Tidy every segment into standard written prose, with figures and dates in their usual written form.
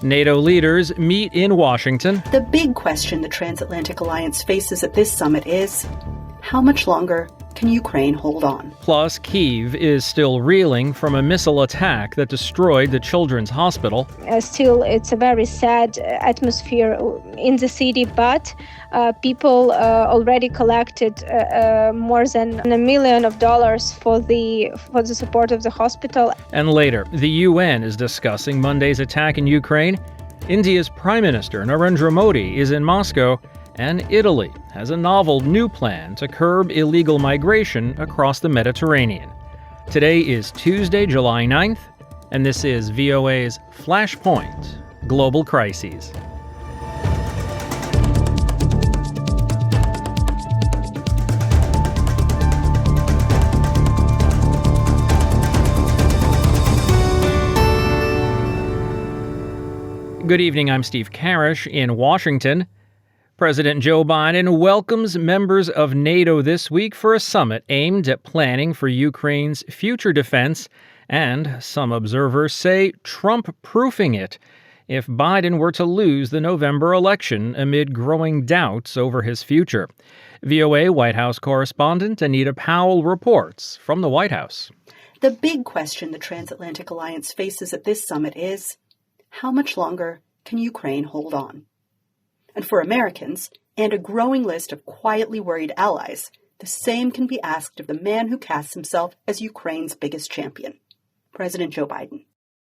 NATO leaders meet in Washington. The big question the transatlantic alliance faces at this summit is, how much longer can Ukraine hold on? Plus, Kyiv is still reeling from a missile attack that destroyed the children's hospital. Still, it's a very sad atmosphere in the city, but people already collected more than $1 million for the support of the hospital. And later, the UN is discussing Monday's attack in Ukraine. India's Prime Minister Narendra Modi is in Moscow. And Italy has a novel new plan to curb illegal migration across the Mediterranean. Today is Tuesday, July 9th, and this is VOA's Flashpoint Global Crises. Good evening, I'm Steve Karish in Washington. President Joe Biden welcomes members of NATO this week for a summit aimed at planning for Ukraine's future defense, and some observers say Trump-proofing it if Biden were to lose the November election amid growing doubts over his future. VOA White House correspondent Anita Powell reports from the White House. The big question the transatlantic alliance faces at this summit is, how much longer can Ukraine hold on? And for Americans, and a growing list of quietly worried allies, the same can be asked of the man who casts himself as Ukraine's biggest champion, President Joe Biden.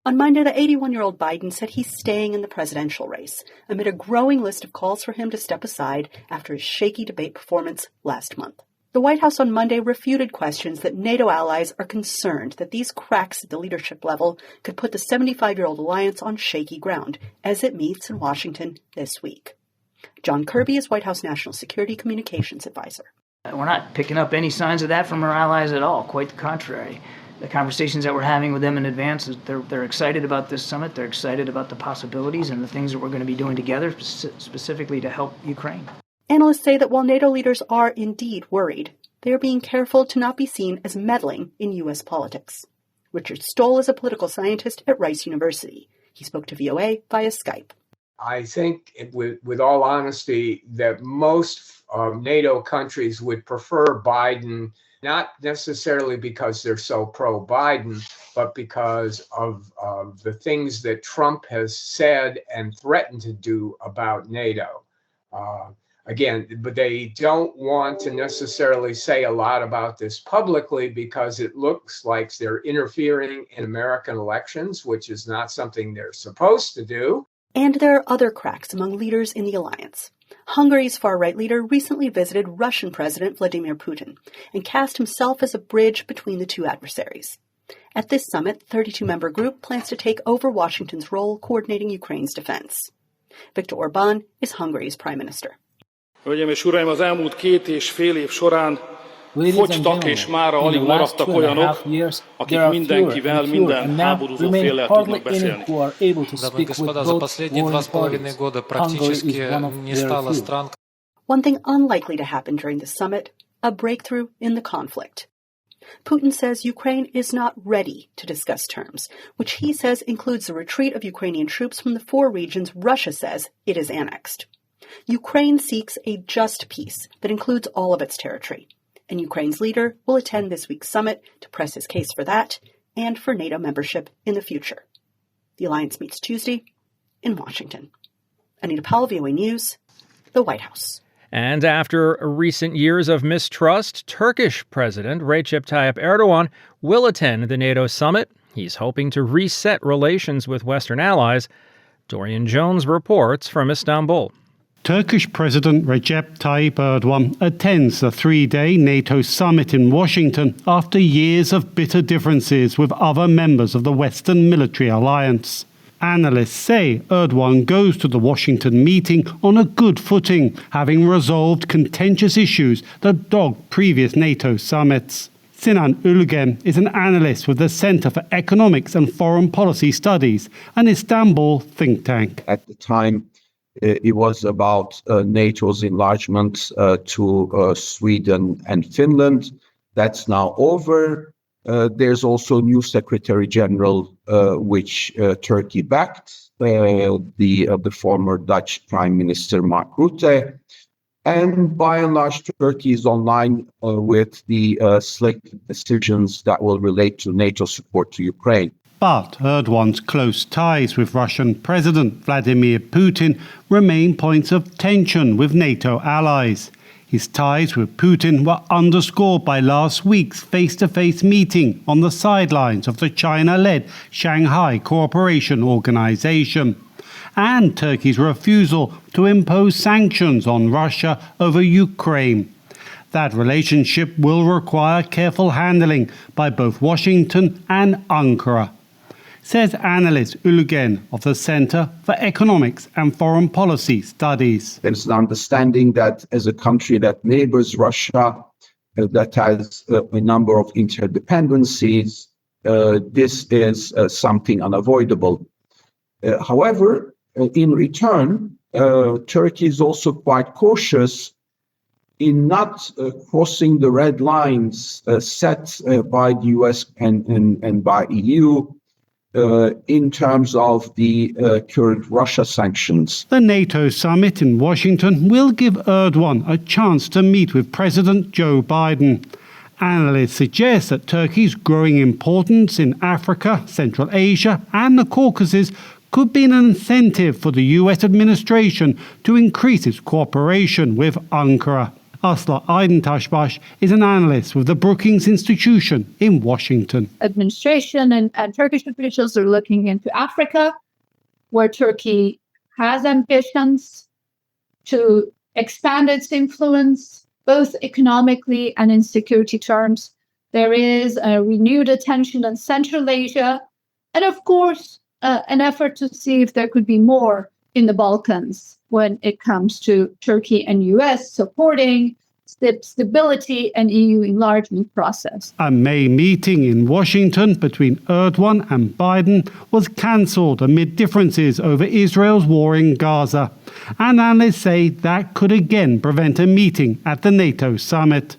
On Monday, the 81-year-old Biden said he's staying in the presidential race amid a growing list of calls for him to step aside after his shaky debate performance last month. The White House on Monday refuted questions that NATO allies are concerned that these cracks at the leadership level could put the 75-year-old alliance on shaky ground as it meets in Washington this week. John Kirby is White House National Security Communications Advisor. We're not picking up any signs of that from our allies at all. Quite the contrary. The conversations that we're having with them in advance, they're excited about this summit. They're excited about the possibilities and the things that we're going to be doing together, specifically to help Ukraine. Analysts say that while NATO leaders are indeed worried, they are being careful to not be seen as meddling in U.S. politics. Richard Stoll is a political scientist at Rice University. He spoke to VOA via Skype. I think, with all honesty, that most NATO countries would prefer Biden, not necessarily because they're so pro-Biden, but because of the things that Trump has said and threatened to do about NATO. But they don't want to necessarily say a lot about this publicly because it looks like they're interfering in American elections, which is not something they're supposed to do. And there are other cracks among leaders in the alliance. Hungary's far-right leader recently visited Russian President Vladimir Putin and cast himself as a bridge between the two adversaries. At this summit, the 32-member group plans to take over Washington's role coordinating Ukraine's defense. Viktor Orbán is Hungary's prime minister. Hölgyeim és uraim, az elmúlt 2,5 év során fogytak és mára alig maradtak olyanok, akik mindenkivel, minden háborúzó féllel tudnak beszélni. One thing unlikely to happen during the summit, a breakthrough in the conflict. Putin says Ukraine is not ready to discuss terms, which he says includes the retreat of Ukrainian troops from the 4 regions Russia says it is annexed. Ukraine seeks a just peace that includes all of its territory, and Ukraine's leader will attend this week's summit to press his case for that and for NATO membership in the future. The alliance meets Tuesday in Washington. Anita Powell, VOA News, the White House. And after recent years of mistrust, Turkish President Recep Tayyip Erdogan will attend the NATO summit. He's hoping to reset relations with Western allies. Dorian Jones reports from Istanbul. Turkish President Recep Tayyip Erdogan attends the 3-day NATO summit in Washington after years of bitter differences with other members of the Western military alliance. Analysts say Erdogan goes to the Washington meeting on a good footing, having resolved contentious issues that dogged previous NATO summits. Sinan Ülgen is an analyst with the Center for Economics and Foreign Policy Studies, an Istanbul think tank. At the time, it was about NATO's enlargement to Sweden and Finland. That's now over. There's also new Secretary General, which Turkey backed, the former Dutch Prime Minister Mark Rutte. And by and large, Turkey is online with the selected decisions that will relate to NATO support to Ukraine. But Erdogan's close ties with Russian President Vladimir Putin remain points of tension with NATO allies. His ties with Putin were underscored by last week's face-to-face meeting on the sidelines of the China-led Shanghai Cooperation Organization, and Turkey's refusal to impose sanctions on Russia over Ukraine. That relationship will require careful handling by both Washington and Ankara, says analyst Ülgen of the Center for Economics and Foreign Policy Studies. There's an understanding that as a country that neighbors Russia, that has a number of interdependencies, this is something unavoidable. However, in return, Turkey is also quite cautious in not crossing the red lines set by the US and by EU in terms of the current Russia sanctions. The NATO summit in Washington will give Erdogan a chance to meet with President Joe Biden. Analysts suggest that Turkey's growing importance in Africa, Central Asia, and the Caucasus could be an incentive for the US administration to increase its cooperation with Ankara. Asla Aydin-Taşbaş is an analyst with the Brookings Institution in Washington. Administration and Turkish officials are looking into Africa, where Turkey has ambitions to expand its influence, both economically and in security terms. There is a renewed attention in Central Asia, and of course, an effort to see if there could be more in the Balkans when it comes to Turkey and US supporting stability and EU enlargement process. A May meeting in Washington between Erdogan and Biden was cancelled amid differences over Israel's war in Gaza. And analysts say that could again prevent a meeting at the NATO summit.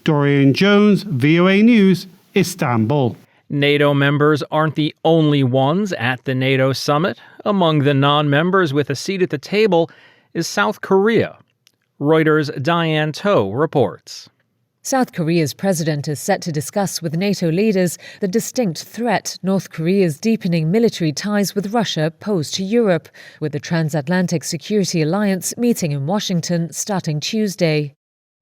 Dorian Jones, VOA News, Istanbul. NATO members aren't the only ones at the NATO summit. Among the non-members with a seat at the table is South Korea. Reuters' Diane To reports. South Korea's president is set to discuss with NATO leaders the distinct threat North Korea's deepening military ties with Russia pose to Europe, with the Transatlantic Security Alliance meeting in Washington starting Tuesday.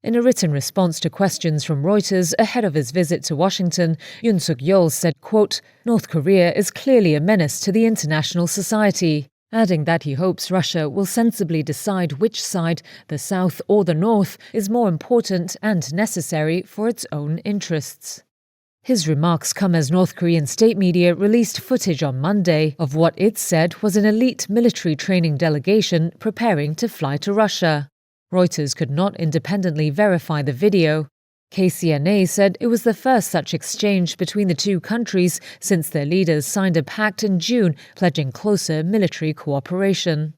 In a written response to questions from Reuters ahead of his visit to Washington, Yoon Suk-yeol said, quote, "North Korea is clearly a menace to the international society," adding that he hopes Russia will sensibly decide which side, the South or the North, is more important and necessary for its own interests. His remarks come as North Korean state media released footage on Monday of what it said was an elite military training delegation preparing to fly to Russia. Reuters could not independently verify the video. KCNA said it was the first such exchange between the two countries since their leaders signed a pact in June pledging closer military cooperation.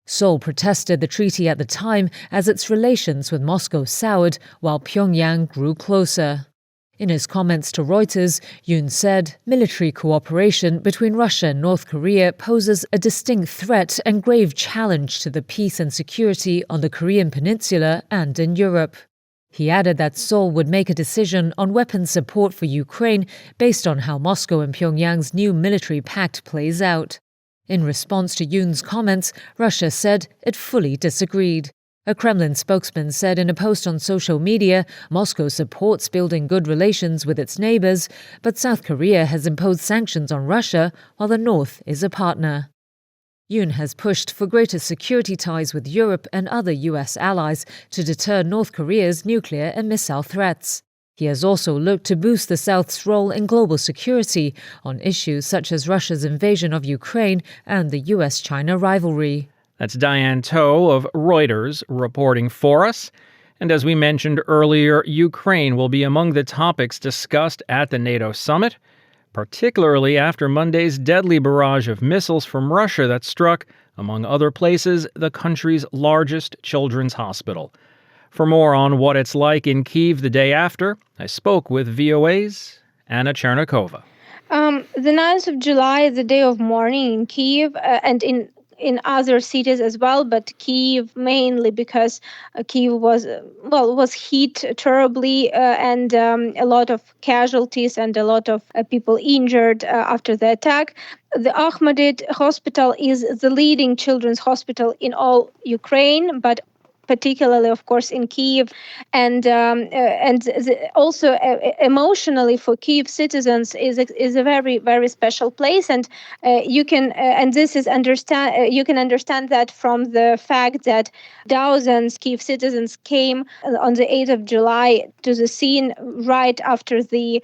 Seoul protested the treaty at the time as its relations with Moscow soured while Pyongyang grew closer. In his comments to Reuters, Yoon said, "Military cooperation between Russia and North Korea poses a distinct threat and grave challenge to the peace and security on the Korean peninsula and in Europe." He added that Seoul would make a decision on weapons support for Ukraine based on how Moscow and Pyongyang's new military pact plays out. In response to Yoon's comments, Russia said it fully disagreed. A Kremlin spokesman said in a post on social media, Moscow supports building good relations with its neighbors, but South Korea has imposed sanctions on Russia while the North is a partner. Yoon has pushed for greater security ties with Europe and other US allies to deter North Korea's nuclear and missile threats. He has also looked to boost the South's role in global security on issues such as Russia's invasion of Ukraine and the US-China rivalry. That's Diane To of Reuters reporting for us. And as we mentioned earlier, Ukraine will be among the topics discussed at the NATO summit, particularly after Monday's deadly barrage of missiles from Russia that struck, among other places, the country's largest children's hospital. For more on what it's like in Kyiv the day after, I spoke with VOA's Anna Chernikova. The 9th of July is the day of mourning in Kyiv and in other cities as well, but Kyiv mainly because Kyiv was hit terribly and a lot of casualties and a lot of people injured after the attack. The Ahmedid Hospital is the leading children's hospital in all Ukraine, but particularly, of course, in Kyiv, and also emotionally for Kyiv citizens is a very, very special place, and you can understand that from the fact that thousands Kyiv citizens came on the 8th of July to the scene right after the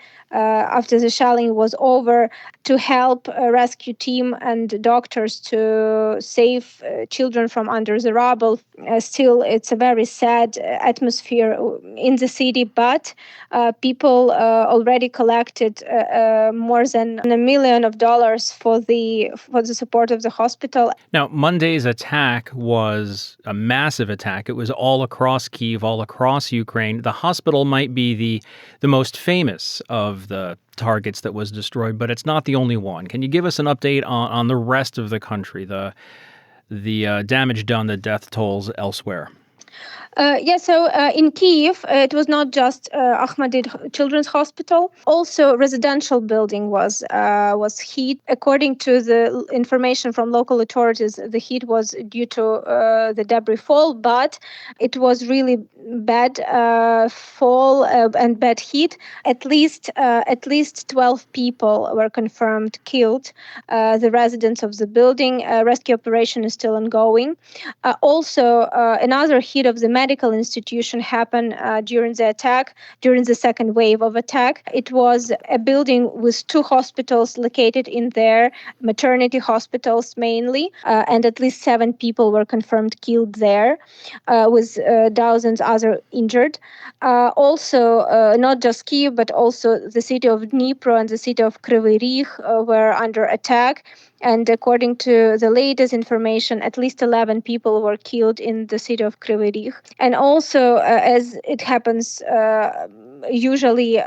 shelling was over to help a rescue team and doctors to save children from under the rubble. Still, it's a very sad atmosphere in the city, but people already collected more than $1 million for the support of the hospital. Now, Monday's attack was a massive attack. It was all across Kyiv, all across Ukraine. The hospital might be the most famous of the targets that was destroyed, but it's not the only one. Can you give us an update on the rest of the country, the damage done, the death tolls elsewhere? So in Kyiv, it was not just Ahmedid Children's Hospital. Also, residential building was hit. According to the information from local authorities, the hit was due to the debris fall, but it was really bad fall and bad hit. At least 12 people were confirmed killed. The residents of the building. Rescue operation is still ongoing. Also, another hit of the medical institution happened during the second wave of attack. It was a building with 2 hospitals located in there, maternity hospitals mainly, and at least 7 people were confirmed killed there, with dozens other injured. Also, not just Kyiv, but also the city of Dnipro and the city of Kryvyi Rih were under attack. And according to the latest information, at least 11 people were killed in the city of Kryvyi Rih. And also, as it happens usually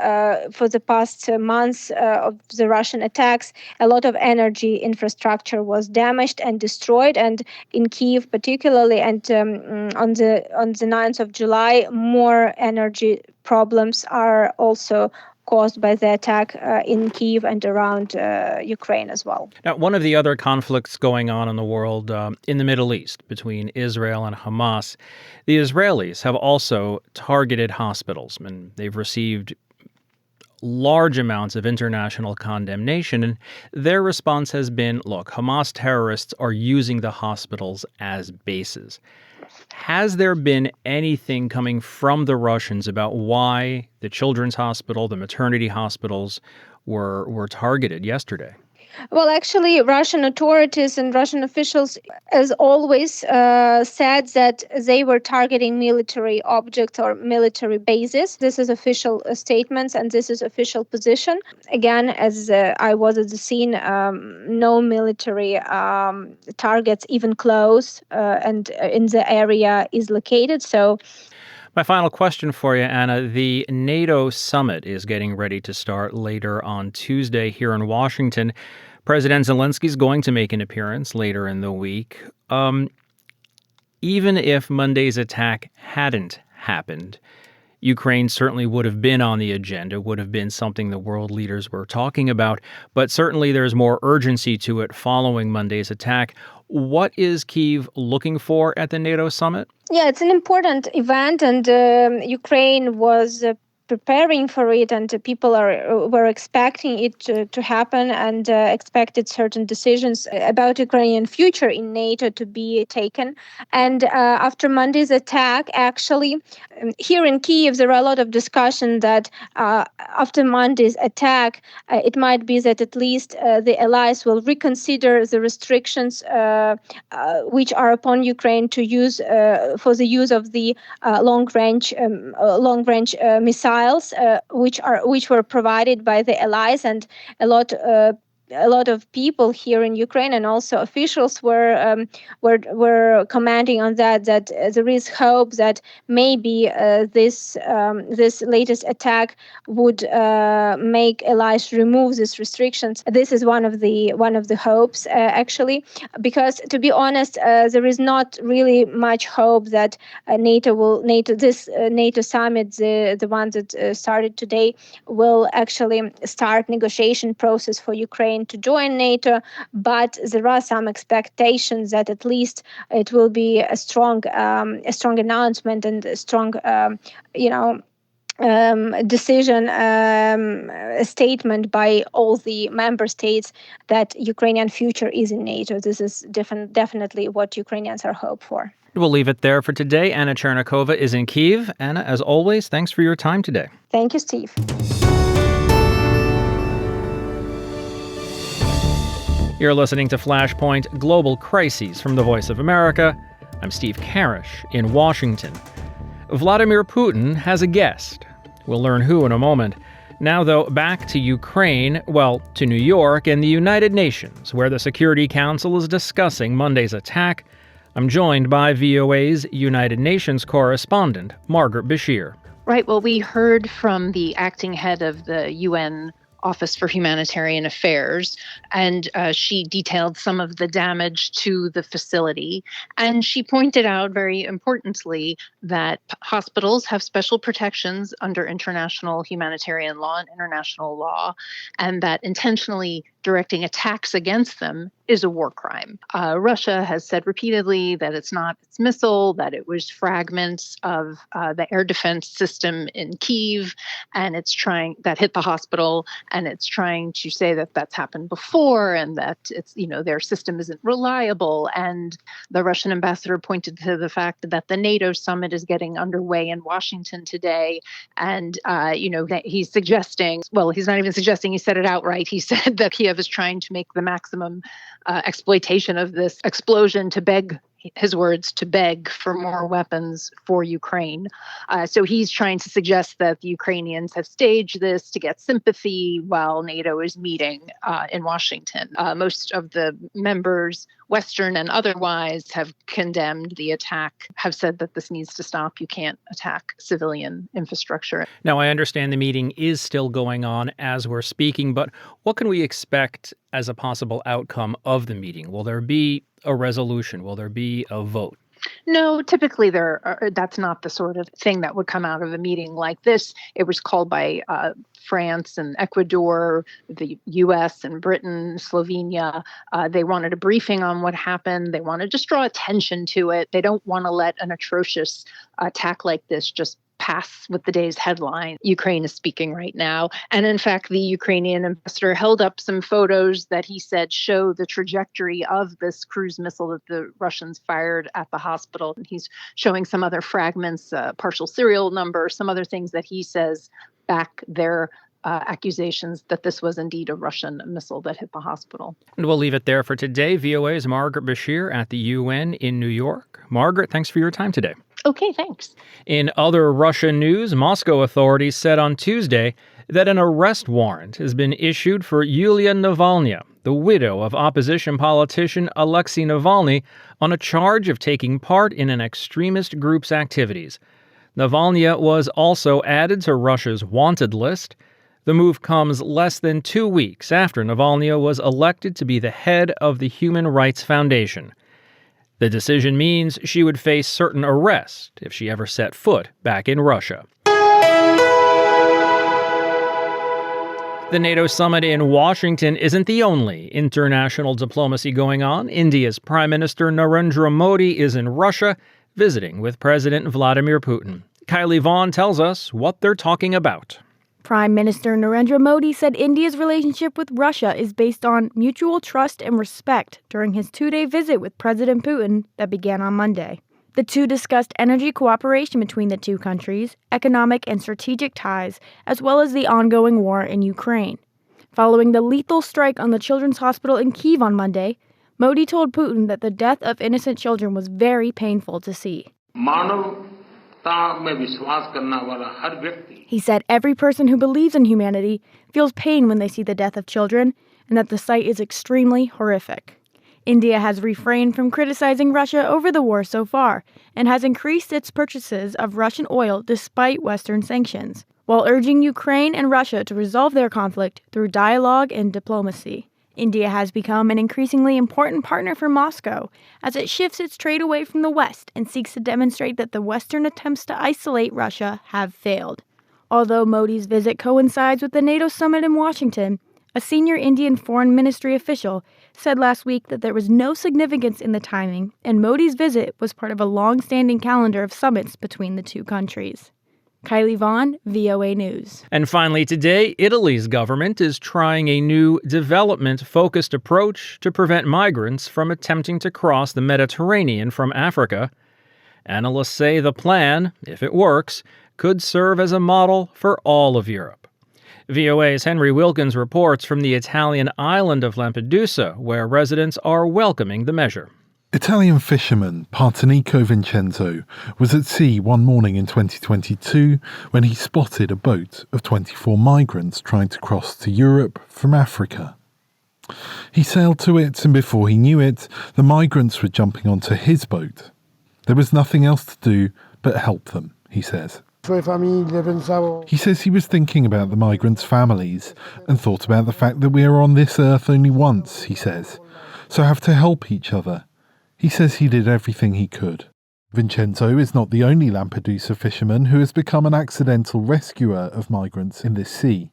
for the past months of the Russian attacks, a lot of energy infrastructure was damaged and destroyed. And in Kyiv particularly, and on the 9th of July, more energy problems are also caused by the attack in Kyiv and around Ukraine as well. Now, one of the other conflicts going on in the world, in the Middle East, between Israel and Hamas, the Israelis have also targeted hospitals, and they've received large amounts of international condemnation. And their response has been, look, Hamas terrorists are using the hospitals as bases. Has there been anything coming from the Russians about why the children's hospital, the maternity hospitals were targeted yesterday? Well, actually, Russian authorities and Russian officials, as always, said that they were targeting military objects or military bases. This is official statements and this is official position. Again, as I was at the scene, no military targets even close and in the area is located. So. My final question for you, Anna. The NATO summit is getting ready to start later on Tuesday here in Washington. President Zelensky is going to make an appearance later in the week. Even if Monday's attack hadn't happened, Ukraine certainly would have been on the agenda, would have been something the world leaders were talking about. But certainly there's more urgency to it following Monday's attack. What is Kyiv looking for at the NATO summit? Yeah, it's an important event, and Ukraine was preparing for it, and people were expecting it to happen and expected certain decisions about Ukrainian future in NATO to be taken. And after Monday's attack, actually, here in Kyiv, there are a lot of discussion that after Monday's attack, it might be that at least the allies will reconsider the restrictions which are upon Ukraine to use for the use of the long-range missiles, which were provided by the allies, and a lot a lot of people here in Ukraine and also officials were commenting on that there is hope that maybe this latest attack would make allies remove these restrictions. This is one of the hopes actually, because to be honest, there is not really much hope that NATO summit, the one that started today, will actually start negotiation process for Ukraine to join NATO. But there are some expectations that at least it will be a strong announcement and a strong decision, a statement by all the member states that Ukrainian future is in NATO. This is definitely what Ukrainians are hoping for. We'll leave it there for today. Anna Chernikova is in Kyiv. Anna, as always, thanks for your time today. Thank you, Steve. You're listening to Flashpoint Global Crises from the Voice of America. I'm Steve Karish in Washington. Vladimir Putin has a guest. We'll learn who in a moment. Now, though, back to Ukraine, to New York and the United Nations, where the Security Council is discussing Monday's attack. I'm joined by VOA's United Nations correspondent, Margaret Bashir. Right. Well, we heard from the acting head of the UN Office for Humanitarian Affairs, and she detailed some of the damage to the facility. And she pointed out, very importantly, that hospitals have special protections under international humanitarian law and international law, and that intentionally directing attacks against them is a war crime. Russia has said repeatedly that it's not its missile, that it was fragments of the air defense system in Kyiv, and that hit the hospital, and it's trying to say that that's happened before and that it's, their system isn't reliable. And the Russian ambassador pointed to the fact that the NATO summit is getting underway in Washington today, and that he's suggesting, he's not even suggesting, he said it outright. He said that Kyiv is trying to make the maximum exploitation of this explosion to beg, his words, to beg for more weapons for Ukraine. So he's trying to suggest that the Ukrainians have staged this to get sympathy while NATO is meeting in Washington. Most of the members, Western and otherwise, have condemned the attack, have said that this needs to stop. You can't attack civilian infrastructure. Now, I understand the meeting is still going on as we're speaking, but what can we expect as a possible outcome of the meeting? Will there be a resolution? Will there be a vote? No, typically that's not the sort of thing that would come out of a meeting like this. It was called by France and Ecuador, the U.S. and Britain, Slovenia. They wanted a briefing on what happened. They want to just draw attention to it. They don't want to let an atrocious attack like this just pass with the day's headline. Ukraine is speaking right now. And in fact, the Ukrainian ambassador held up some photos that he said show the trajectory of this cruise missile that the Russians fired at the hospital. And he's showing some other fragments, partial serial number, some other things that he says back their accusations that this was indeed a Russian missile that hit the hospital. And we'll leave it there for today. VOA's Margaret Bashir at the UN in New York. Margaret, thanks for your time today. Okay, thanks. In other Russian news, Moscow authorities said on Tuesday that an arrest warrant has been issued for Yulia Navalny, the widow of opposition politician Alexei Navalny, on a charge of taking part in an extremist group's activities. Navalny was also added to Russia's wanted list. The move comes less than 2 weeks after Navalny was elected to be the head of the Human Rights Foundation. The decision means she would face certain arrest if she ever set foot back in Russia. The NATO summit in Washington isn't the only international diplomacy going on. India's Prime Minister Narendra Modi is in Russia, visiting with President Vladimir Putin. Kylie Vaughn tells us what they're talking about. Prime Minister Narendra Modi said India's relationship with Russia is based on mutual trust and respect during his 2-day visit with President Putin that began on Monday. The two discussed energy cooperation between the two countries, economic and strategic ties, as well as the ongoing war in Ukraine. Following the lethal strike on the Children's Hospital in Kyiv on Monday, Modi told Putin that the death of innocent children was very painful to see. He said every person who believes in humanity feels pain when they see the death of children, and that the site is extremely horrific. India has refrained from criticizing Russia over the war so far and has increased its purchases of Russian oil despite Western sanctions, while urging Ukraine and Russia to resolve their conflict through dialogue and diplomacy. India has become an increasingly important partner for Moscow as it shifts its trade away from the West and seeks to demonstrate that the Western attempts to isolate Russia have failed. Although Modi's visit coincides with the NATO summit in Washington, a senior Indian foreign ministry official said last week that there was no significance in the timing, and Modi's visit was part of a long-standing calendar of summits between the two countries. Kylie Vaughn, VOA News. And finally today, Italy's government is trying a new development-focused approach to prevent migrants from attempting to cross the Mediterranean from Africa. Analysts say the plan, if it works, could serve as a model for all of Europe. VOA's Henry Wilkins reports from the Italian island of Lampedusa, where residents are welcoming the measure. Italian fisherman Partenico Vincenzo was at sea one morning in 2022 when he spotted a boat of 24 migrants trying to cross to Europe from Africa. He sailed to it, and before he knew it, the migrants were jumping onto his boat. There was nothing else to do but help them, he says. He says he was thinking about the migrants' families and thought about the fact that we are on this earth only once, he says, so have to help each other. He says he did everything he could. Vincenzo is not the only Lampedusa fisherman who has become an accidental rescuer of migrants in this sea.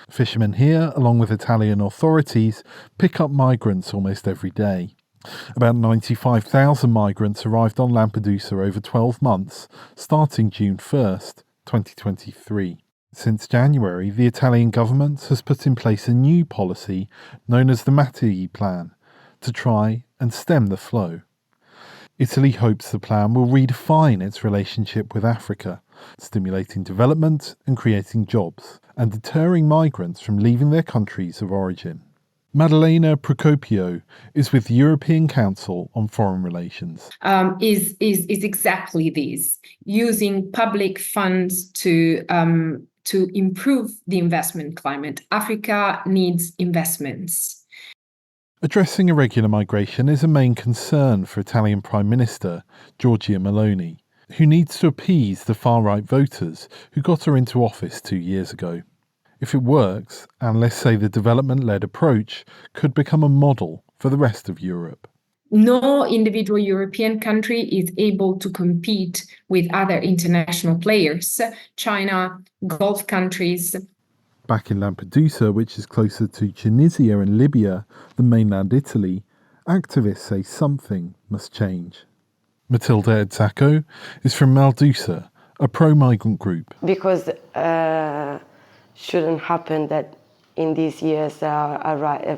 Fishermen here, along with Italian authorities, pick up migrants almost every day. About 95,000 migrants arrived on Lampedusa over 12 months, starting June 1st, 2023. Since January, the Italian government has put in place a new policy known as the Mattei Plan to try and stem the flow. Italy hopes the plan will redefine its relationship with Africa, stimulating development and creating jobs, and deterring migrants from leaving their countries of origin. Maddalena Procopio is with the European Council on Foreign Relations. Is exactly this, using public funds to improve the investment climate. Africa needs investments. Addressing irregular migration is a main concern for Italian Prime Minister Giorgia Meloni, who needs to appease the far-right voters who got her into office 2 years ago. If it works, analysts say the development-led approach could become a model for the rest of Europe. No individual European country is able to compete with other international players, China, Gulf countries. Back in Lampedusa, which is closer to Tunisia and Libya than mainland Italy, activists say something must change. Matilda Edzacco is from Maldusa, a pro-migrant group. Because shouldn't happen that in these years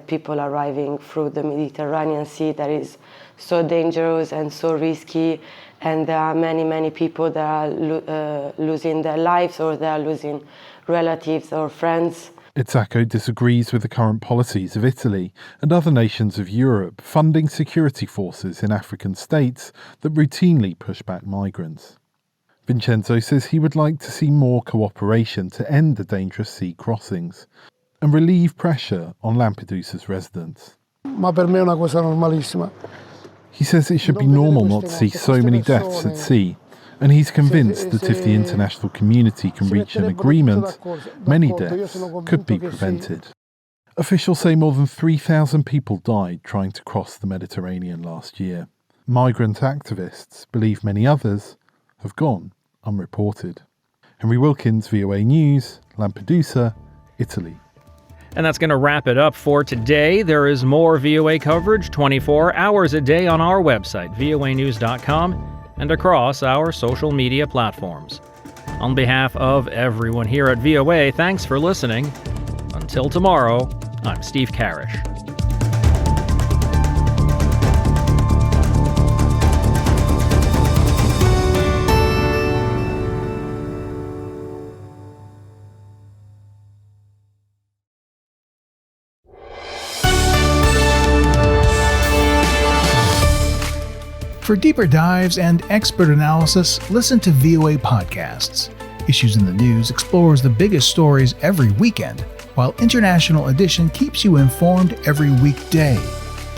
people arriving through the Mediterranean Sea that is so dangerous and so risky, and there are many people that are losing their lives, or they are losing relatives or friends. Edzacco disagrees with the current policies of Italy and other nations of Europe funding security forces in African states that routinely push back migrants. Vincenzo says he would like to see more cooperation to end the dangerous sea crossings and relieve pressure on Lampedusa's residents. He says it should be normal not to see so many deaths at sea, and he's convinced that if the international community can reach an agreement, many deaths could be prevented. Officials say more than 3,000 people died trying to cross the Mediterranean last year. Migrant activists believe many others have gone unreported. Henry Wilkins, VOA News, Lampedusa, Italy. And that's going to wrap it up for today. There is more VOA coverage 24 hours a day on our website, voanews.com, and across our social media platforms. On behalf of everyone here at VOA, thanks for listening. Until tomorrow, I'm Steve Karish. For deeper dives and expert analysis, listen to VOA Podcasts. Issues in the News explores the biggest stories every weekend, while International Edition keeps you informed every weekday.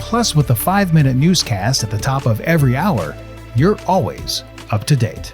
Plus, with the 5-minute newscast at the top of every hour, you're always up to date.